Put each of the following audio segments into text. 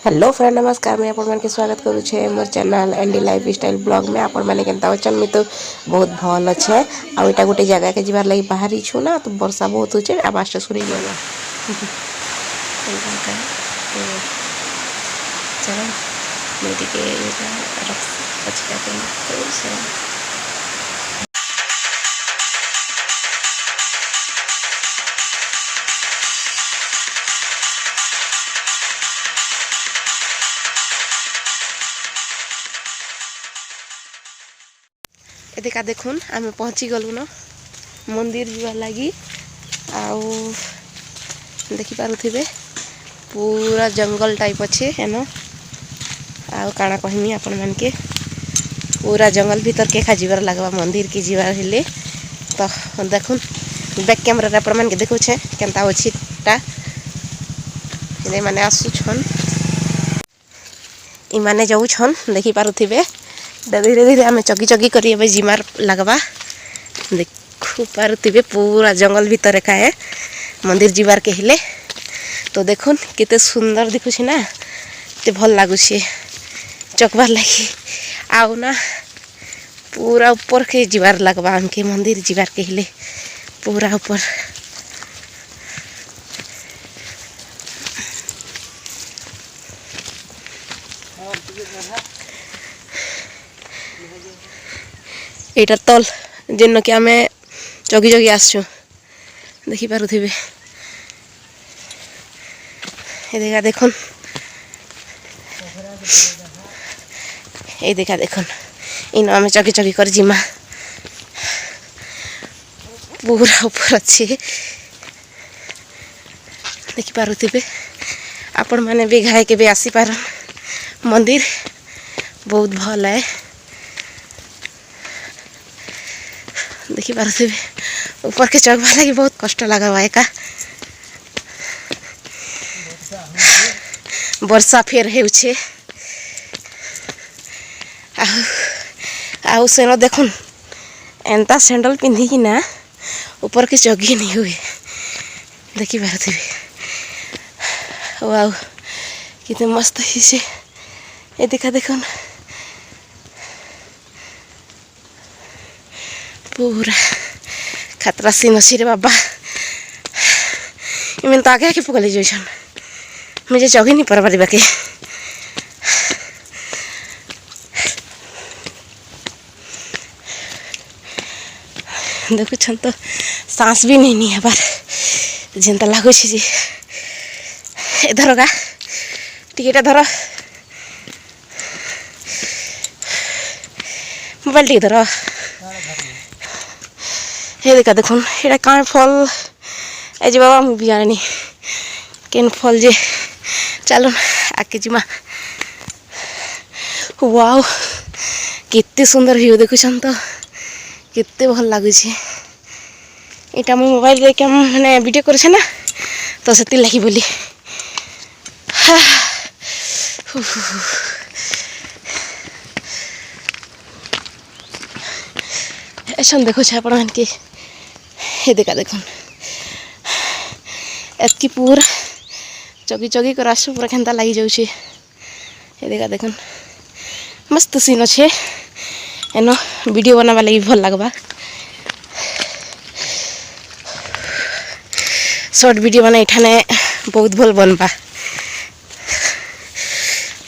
Hello friend नमस्कार मैं आपण के स्वागत करुछे मोर channel Andy lifestyle blog में आपण माने केनता अछन मैं तो बहुत भल अच्छे आ एटा गोटे जगह के जीवार लगी बाहरी छु ना तो वर्षा बहुत होचे आवाज सुनी गेला चलो मैं टिके रख अच्छा के एदिका देखुन आम पहुँची गलु न मंदिर जीवा लगी आउ देखि पारुथिबे पूरा जंगल टाइप अच्छे हेन आउ काना कहमी आपण मान के पूरा जंगल भीतर के खा जीवार लगवा मंदिर की जीवार हेले तो देखुन बैक कैमरा आपण मान के देखु छे केनता अछि ता ए माने आसु छन ई माने जाउ छन देखि पारुथिबे धीरे धीरे आम चगी चगी कर जिमार लगवा देखु पारुथिबे पूरा जंगल भीतर रेखा है मंदिर जीवार के हिले तो देखुन किते सुंदर दिखुछि ना ते भल लागुछि चकबार लगी आउ ना पूरा ऊपर के जीवार लगवा हमके मंदिर जीवार के हिले पूरा ऊपर एटा तल जेन कि आमे जगी जगी आसछु देखि पारुथिबे ए देखा देखुन ए देखा देखुन इन आमे जगी जगी कर जिमा पूरा ऊपर अच्छे देखि पारुथिबे आपण माने भी घाय के भी आसी पारन मंदिर बहुत भल है देखि पारुथिबे ऊपर के चढ़वा लगी बहुत कष्ट लगा हुआ है का वर्षा फेर हेउछे आउ सेनो देखुन एंता सैंडल पिंधी कि ना ऊपर के जगी नहीं हुए देखि पारुथिबे वाओ कितने मस्त ही से ए देखा देखुन पूरा खतरा सीन अच्छी रे बाबा इमें तो आगे के पुगले जोशन मुझे जगी नहीं पर बाके देखुन तो सांस भी नहीं है बार जेनता लागु छी जी इधर का टिकेटा धर मोबाइल टिके धर हे देखा देखुन एटा कान फल ए जे बाबा मु भी जानी केन फल जे चलो आके जिमा वाओ कितने सुंदर व्यू देखुछन तो कितने भल लागु छी एटा मु मोबाइल रे कैम माने वीडियो करे ना तो सेति लागी बोली ऐसा देखो आपण मान के हे देखा देखुन एतकी पूरा चगी चगी कर आसु पूरा केनता लगी जाउछे हे देखा देखुन मस्त सीन अच्छे एनो वीडियो बनावा लगी भल लगवा शॉर्ट वीडियो बना इठाने बहुत भल बनबा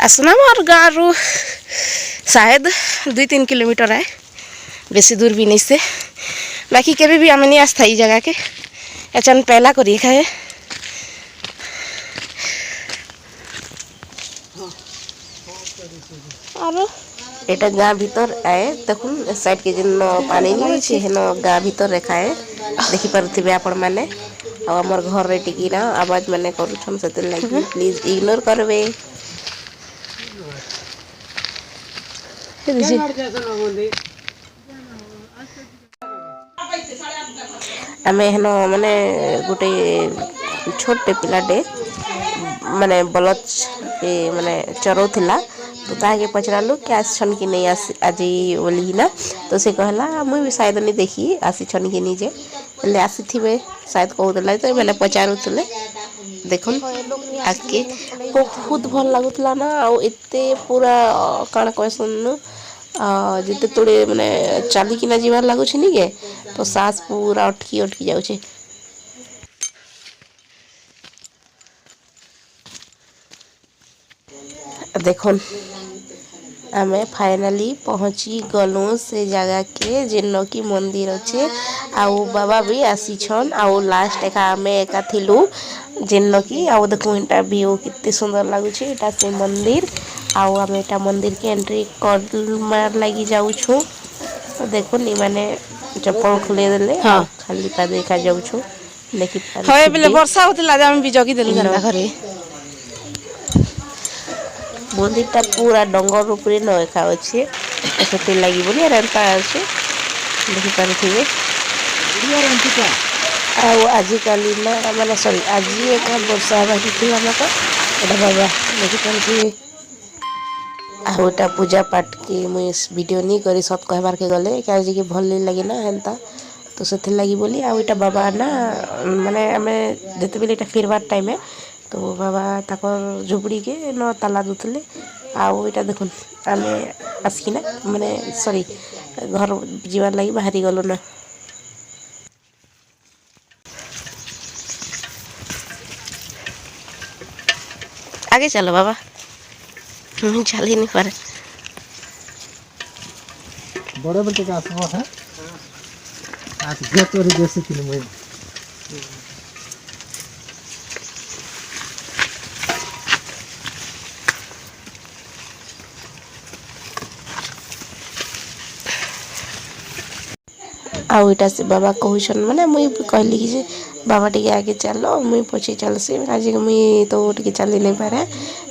आसना मोर गाँव रू शायद 2-3 किलोमीटर है बेसी दूर भी नहीं से बाकी कभी भी आम नहीं आस्था जगह के अचानक पहला करिए खाए और एटा गाँ भीतर आए देखुन साइड के जिन पानी नहीं छे हेन गाँ भीतर रेखा है देखि पारुथिबे आपण माने आ हमर घर रे टिकी ना आवाज माने करूछन सेते लागी प्लीज इग्नोर करबे आमे हेन माने गोटे छोटे पिलाटे माने बलद के माने चरौथिला तो ताके पचरालु कि आसन कि नहीं आज बोली ना तो से कहला मुई भी शायद नहीं देखी आसी छन कि नहीं जे ले आसी थिबे शायद कहउतला तो बेले पचारुतले देखो आगे बहुत भल लगुला ना आते पूरा काण कहसन जिते तोड़े माने चलिकिना जीवार लगुच निके तो सांस पूरा अटकी अटकी जाऊे। देखन आमे फाइनली पहुँची गलु से जगह के जेन की मंदिर अच्छे आउ बाबा भी आसी छन आउ लास्ट एका आमे एका थिलु जेन की आउ देखो इटा व्यू कितने सुंदर लगुच इटा से मंदिर आउ आमे एटा मंदिर के एंट्री कर मार लगी जाऊ छु। तो देखो नी माने चप्पल खुले देले हाँ खाली पा देखा जाऊ छु देखि हय बेले वर्षा होतिला जे हम भी जगी देलु जंदा घरे मंदिरटा पूरा डंगर ऊपर न एका अच्छे तो लगी बोली एंता अच्छे देखि पारे आजिकल ना माने सॉरी आज एक वर्षा बाकी थी हमका एटा बाबा देखि पारे आउटा पूजा पाठ के मुई वीडियो नहीं करी सब कहबार के गले क्या कि भल नहीं लगे ना हेन्ता तो से लगी बोली आउटा बाबा ना माने आमे जते बेले फिरबार टाइम तो बाबा ताकर झुपड़ी के न ताला दूले आउ इटा देखुन आमे आसिकिना माने सॉरी घर जीवार लगी बाहरी गलो ना। आगे चलो बाबा चल ही नहीं पारे बड़े बच्चे का आसमा है आज चोरी जैसे कि मैं आउ इटा से बाबा कहून मैंने मुई कहली कि बाबा टे आगे चल मुई पछे चलसी आज मुई तो टे चली नहीं पारे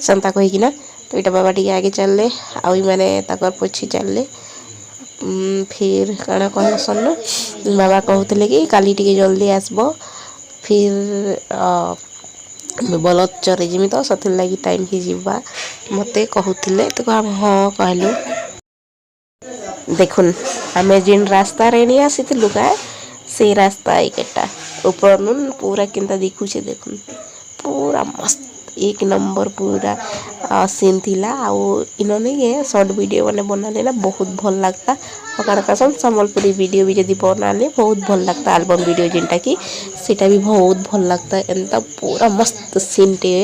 संता कहीकिना तो इटा बाबा टे आगे चलले आई मैंने तक पछे चलले फिर काना कहसन बाबा कहते कि काली टे जल्दी आसब फिर बलद चरे जिमी तो सथिर लगी टाइम ही जीवा मते कहूले तो हाँ कहलु देखुन आमे जिन रास्ता रे नहीं आसी लुका से रास्ता एकटा ऊपर नुन पूरा किंता दिखुचे देखुन पूरा मस्त एक नंबर पूरा सीन थिला आउ इन्होंने ये शॉर्ट वीडियो मैंने बना लेना बहुत भल लगता और कसम संबलपुरी वीडियो भी जब बना ले बहुत भल लगता एल्बम वीडियो जिनटा कि सीटा भी बहुत भल लगता एंता पूरा मस्त सीन टे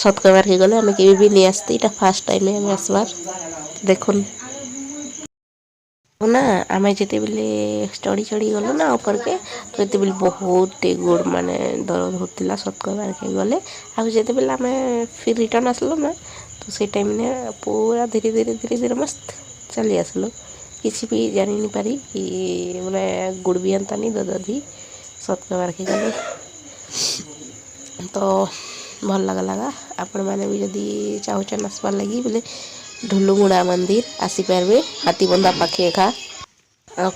सत कहबार के गले आमे केबे भी नहीं आसती इटा फर्स्ट टाइम आमे आसबार देखुन ना आमे जिते बेले चढ़ी चढ़ी गलु ना ऊपर के तो ये बेले बहुत गोड़ माने दर्द होता सत कहबार के गले आउ जिते बेले आमे फिर रिटर्न आसलु ना तो से टाइम ने पूरा धीरे धीरे मस्त चली आसलु किसी भी जानी नहीं पारी कि माने गुड़ भी हंता नहीं दर्द सत कहबार के गले तो भल लगा आपण मैंने भी जदि चाहूचन आसबार लगी बोले ढुलुमुड़ा मंदिर आसी पारे हाथी बंधा पाखे एका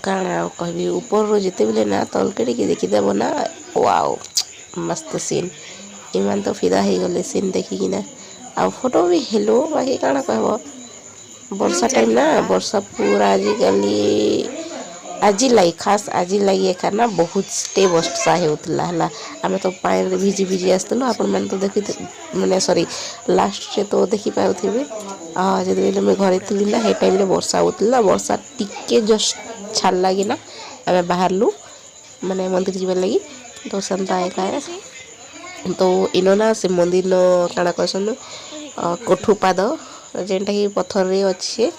काଣା कहबी ऊपर जिते बेले ना तलके टिके देखीदेव ना वाओ मस्त सीन इमान तो फिदा हो गले सीन देखिकिना आ फोटो भी हेलो बाकी काଣା कहब वर्षा टाइम ना वर्षा पूरा आजिकली आज लगी खास आज लगी एक ना बहुत स्टे वर्षा होता है आम तो पानी भिजी भिजी आसलु आपण मैंने तो देखी मैंने सॉरी लास्ट से तो देखी पारे जब बेले मैं घरे थी ना हे टाइम वर्षा होता वर्षा टिके जस्ट छाड़ लगी ना आम बाहरलु माने मंदिर जीवार लगी तो सेंता एका तो इनो ना से मंदिर न काଣା कहसन कोठुपाद जेनटा कि पत्थर रे अच्छे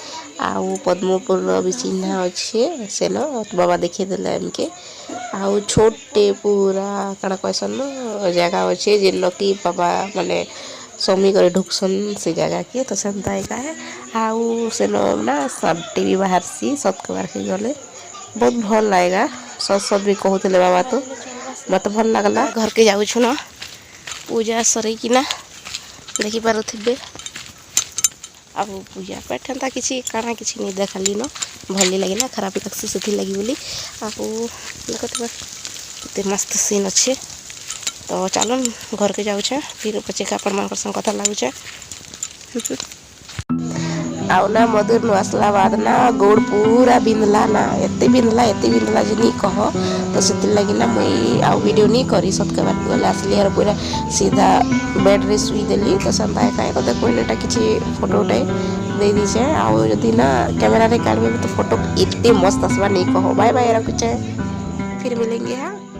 आउ पद्मपुर भी चिन्हा अच्छे से न बाबा देखेदेले एमके आउ छोटे पूरा काଣା कहसन जगह अच्छे जेन कि बाबा माने स्वामी करे ढुकसन से जगह के तो सेंता एका है आउ से ना सबटे भी बाहर सी सत कहबार के गले बहुत भल लगेगा सत भी कहते बाबा तो मत भल लगला घर के जाऊँ ना पूजा सर किना देखी पारे अब पूजा पाठ एंता किसी काना किसी नहीं देखली न भल लगे ना खराब लगसी से लगी बोली आपते मस्त सीन अच्छे तो चलो घर के जाऊे फिर पचे आपण मान संग कथा लगुचे आउ ना मधुर नु आसला बाद ना गोड़ पूरा बिंदला ना एते बिंदला जे नी कह तो से लगी ना मुई आउ वीडियो नी करी सत के बात गले आसली यार पूरा सीधा बेड रे सुई देली तो संता काय तो देखो एटा किछि फोटो उठाई दे दी छे आउ जदी ना कैमरा रे काढबे तो फोटो इतने मस्त आसबा नी कहो बाय बाय रखुचे फिर मिलेंगे। हाँ।